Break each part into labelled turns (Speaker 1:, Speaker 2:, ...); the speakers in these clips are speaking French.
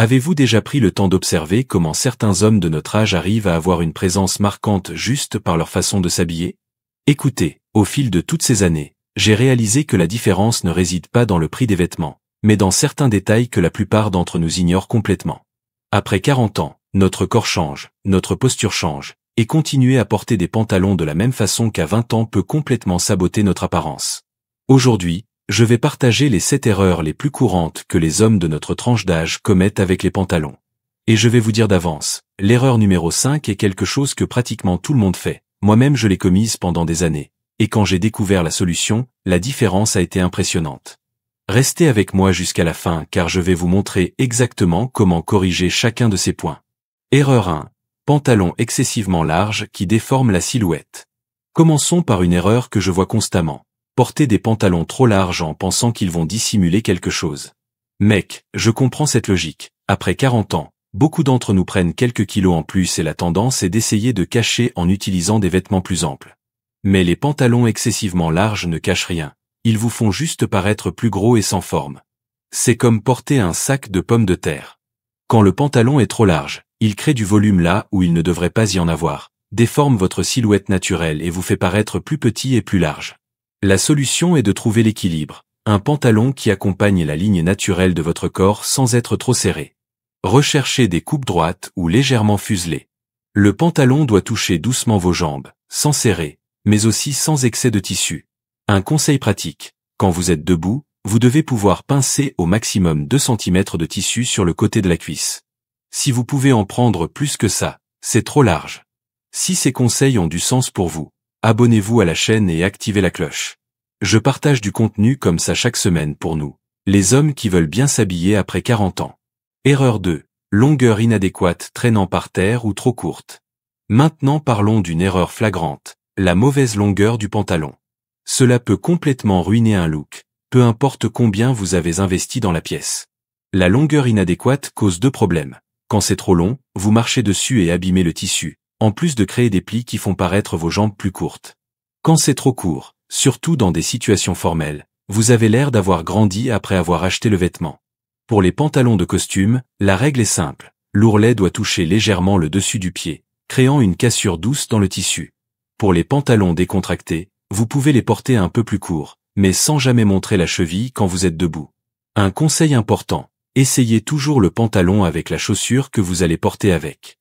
Speaker 1: Avez-vous déjà pris le temps d'observer comment certains hommes de notre âge arrivent à avoir une présence marquante juste par leur façon de s'habiller? Écoutez, au fil de toutes ces années, j'ai réalisé que la différence ne réside pas dans le prix des vêtements, mais dans certains détails que la plupart d'entre nous ignorent complètement. Après 40 ans, notre corps change, notre posture change, et continuer à porter des pantalons de la même façon qu'à 20 ans peut complètement saboter notre apparence. Aujourd'hui, je vais partager les 7 erreurs les plus courantes que les hommes de notre tranche d'âge commettent avec les pantalons. Et je vais vous dire d'avance, l'erreur numéro 5 est quelque chose que pratiquement tout le monde fait. Moi-même je l'ai commise pendant des années, et quand j'ai découvert la solution, la différence a été impressionnante. Restez avec moi jusqu'à la fin car je vais vous montrer exactement comment corriger chacun de ces points. Erreur 1. Pantalon excessivement large qui déforme la silhouette. Commençons par une erreur que je vois constamment. Porter des pantalons trop larges en pensant qu'ils vont dissimuler quelque chose. Mec, je comprends cette logique. Après 40 ans, beaucoup d'entre nous prennent quelques kilos en plus et la tendance est d'essayer de cacher en utilisant des vêtements plus amples. Mais les pantalons excessivement larges ne cachent rien. Ils vous font juste paraître plus gros et sans forme. C'est comme porter un sac de pommes de terre. Quand le pantalon est trop large, il crée du volume là où il ne devrait pas y en avoir, déforme votre silhouette naturelle et vous fait paraître plus petit et plus large. La solution est de trouver l'équilibre, un pantalon qui accompagne la ligne naturelle de votre corps sans être trop serré. Recherchez des coupes droites ou légèrement fuselées. Le pantalon doit toucher doucement vos jambes, sans serrer, mais aussi sans excès de tissu. Un conseil pratique, quand vous êtes debout, vous devez pouvoir pincer au maximum 2 cm de tissu sur le côté de la cuisse. Si vous pouvez en prendre plus que ça, c'est trop large. Si ces conseils ont du sens pour vous, abonnez-vous à la chaîne et activez la cloche. Je partage du contenu comme ça chaque semaine pour nous, les hommes qui veulent bien s'habiller après 40 ans. Erreur 2. Longueur inadéquate traînant par terre ou trop courte. Maintenant parlons d'une erreur flagrante, la mauvaise longueur du pantalon. Cela peut complètement ruiner un look, peu importe combien vous avez investi dans la pièce. La longueur inadéquate cause 2 problèmes. Quand c'est trop long, vous marchez dessus et abîmez le tissu, en plus de créer des plis qui font paraître vos jambes plus courtes. Quand c'est trop court, surtout dans des situations formelles, vous avez l'air d'avoir grandi après avoir acheté le vêtement. Pour les pantalons de costume, la règle est simple. L'ourlet doit toucher légèrement le dessus du pied, créant une cassure douce dans le tissu. Pour les pantalons décontractés, vous pouvez les porter un peu plus courts, mais sans jamais montrer la cheville quand vous êtes debout. Un conseil important, essayez toujours le pantalon avec la chaussure que vous allez porter avec.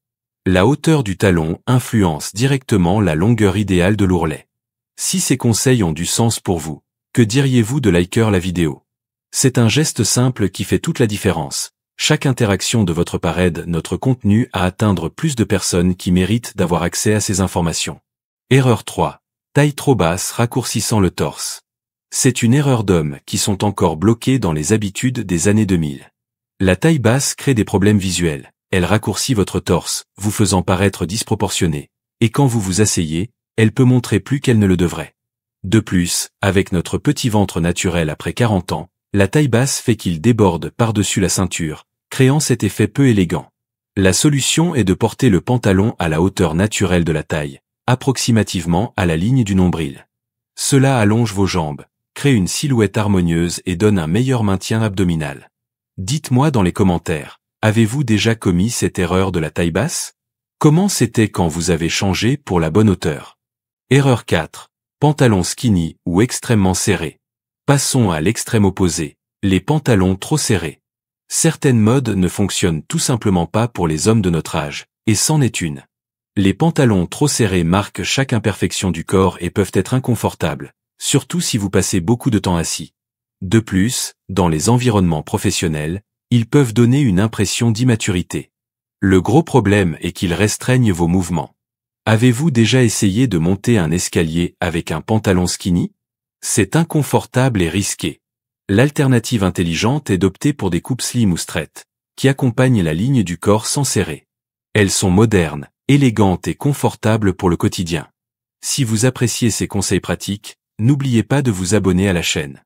Speaker 1: La hauteur du talon influence directement la longueur idéale de l'ourlet. Si ces conseils ont du sens pour vous, que diriez-vous de liker la vidéo? C'est un geste simple qui fait toute la différence. Chaque interaction de votre part aide notre contenu à atteindre plus de personnes qui méritent d'avoir accès à ces informations. Erreur 3. Taille trop basse raccourcissant le torse. C'est une erreur d'hommes qui sont encore bloqués dans les habitudes des années 2000. La taille basse crée des problèmes visuels. Elle raccourcit votre torse, vous faisant paraître disproportionné. Et quand vous vous asseyez, elle peut montrer plus qu'elle ne le devrait. De plus, avec notre petit ventre naturel après 40 ans, la taille basse fait qu'il déborde par-dessus la ceinture, créant cet effet peu élégant. La solution est de porter le pantalon à la hauteur naturelle de la taille, approximativement à la ligne du nombril. Cela allonge vos jambes, crée une silhouette harmonieuse et donne un meilleur maintien abdominal. Dites-moi dans les commentaires, avez-vous déjà commis cette erreur de la taille basse? Comment c'était quand vous avez changé pour la bonne hauteur? Erreur 4. Pantalon skinny ou extrêmement serré. Passons à l'extrême opposé, les pantalons trop serrés. Certaines modes ne fonctionnent tout simplement pas pour les hommes de notre âge, et c'en est une. Les pantalons trop serrés marquent chaque imperfection du corps et peuvent être inconfortables, surtout si vous passez beaucoup de temps assis. De plus, dans les environnements professionnels, ils peuvent donner une impression d'immaturité. Le gros problème est qu'ils restreignent vos mouvements. Avez-vous déjà essayé de monter un escalier avec un pantalon skinny? C'est inconfortable et risqué. L'alternative intelligente est d'opter pour des coupes slim ou straight, qui accompagnent la ligne du corps sans serrer. Elles sont modernes, élégantes et confortables pour le quotidien. Si vous appréciez ces conseils pratiques, n'oubliez pas de vous abonner à la chaîne.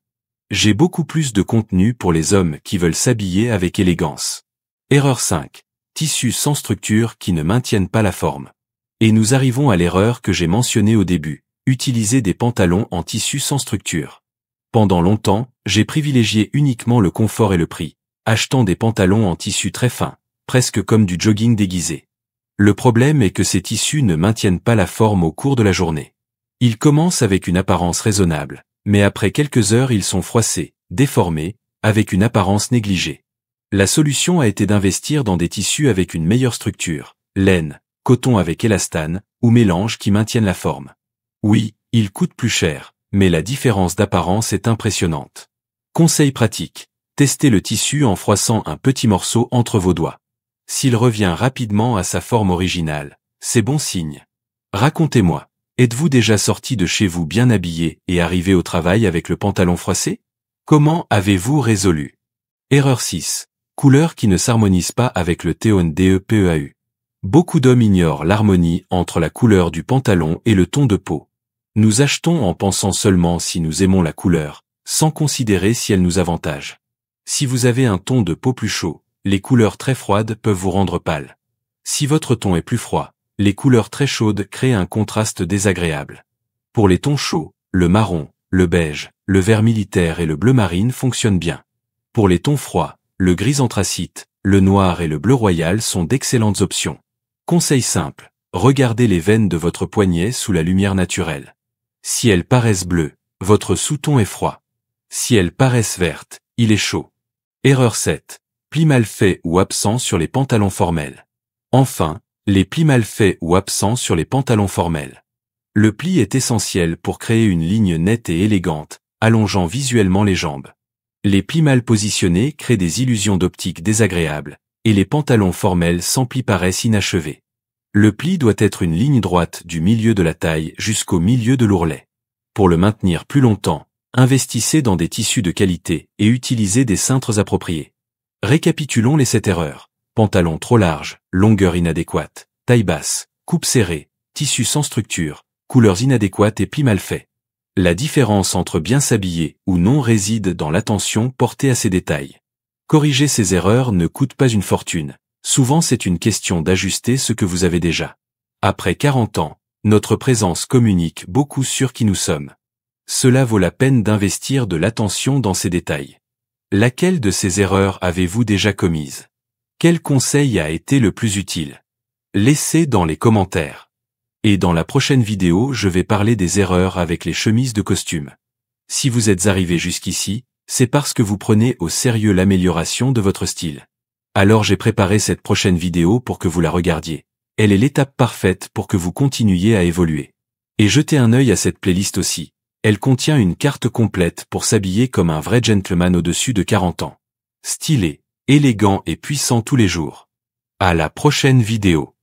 Speaker 1: J'ai beaucoup plus de contenu pour les hommes qui veulent s'habiller avec élégance. Erreur 5. Tissus sans structure qui ne maintiennent pas la forme. Et nous arrivons à l'erreur que j'ai mentionnée au début, utiliser des pantalons en tissu sans structure. Pendant longtemps, j'ai privilégié uniquement le confort et le prix, achetant des pantalons en tissu très fin, presque comme du jogging déguisé. Le problème est que ces tissus ne maintiennent pas la forme au cours de la journée. Ils commencent avec une apparence raisonnable, mais après quelques heures ils sont froissés, déformés, avec une apparence négligée. La solution a été d'investir dans des tissus avec une meilleure structure, laine, coton avec élastane, ou mélange qui maintiennent la forme. Oui, ils coûtent plus cher, mais la différence d'apparence est impressionnante. Conseil pratique. Testez le tissu en froissant un petit morceau entre vos doigts. S'il revient rapidement à sa forme originale, c'est bon signe. Racontez-moi, êtes-vous déjà sorti de chez vous bien habillé et arrivé au travail avec le pantalon froissé? Comment avez-vous résolu? Erreur 6. Couleur qui ne s'harmonise pas avec le TON-DEPEAU. Beaucoup d'hommes ignorent l'harmonie entre la couleur du pantalon et le ton de peau. Nous achetons en pensant seulement si nous aimons la couleur, sans considérer si elle nous avantage. Si vous avez un ton de peau plus chaud, les couleurs très froides peuvent vous rendre pâle. Si votre ton est plus froid, les couleurs très chaudes créent un contraste désagréable. Pour les tons chauds, le marron, le beige, le vert militaire et le bleu marine fonctionnent bien. Pour les tons froids, le gris anthracite, le noir et le bleu royal sont d'excellentes options. Conseil simple, regardez les veines de votre poignet sous la lumière naturelle. Si elles paraissent bleues, votre sous-ton est froid. Si elles paraissent vertes, il est chaud. Erreur 7. Plis mal faits ou absents sur les pantalons formels. Enfin, les plis mal faits ou absents sur les pantalons formels. Le pli est essentiel pour créer une ligne nette et élégante, allongeant visuellement les jambes. Les plis mal positionnés créent des illusions d'optique désagréables, et les pantalons formels sans pli paraissent inachevés. Le pli doit être une ligne droite du milieu de la taille jusqu'au milieu de l'ourlet. Pour le maintenir plus longtemps, investissez dans des tissus de qualité et utilisez des cintres appropriés. Récapitulons les 7 erreurs. Pantalon trop large, longueur inadéquate, taille basse, coupe serrée, tissu sans structure, couleurs inadéquates et plis mal faits. La différence entre bien s'habiller ou non réside dans l'attention portée à ces détails. Corriger ces erreurs ne coûte pas une fortune. Souvent c'est une question d'ajuster ce que vous avez déjà. Après 40 ans, notre présence communique beaucoup sur qui nous sommes. Cela vaut la peine d'investir de l'attention dans ces détails. Laquelle de ces erreurs avez-vous déjà commise? Quel conseil a été le plus utile? Laissez dans les commentaires. Et dans la prochaine vidéo, je vais parler des erreurs avec les chemises de costume. Si vous êtes arrivé jusqu'ici, c'est parce que vous prenez au sérieux l'amélioration de votre style. Alors j'ai préparé cette prochaine vidéo pour que vous la regardiez. Elle est l'étape parfaite pour que vous continuiez à évoluer. Et jetez un œil à cette playlist aussi. Elle contient une carte complète pour s'habiller comme un vrai gentleman au-dessus de 40 ans. Stylé, élégant et puissant tous les jours. À la prochaine vidéo.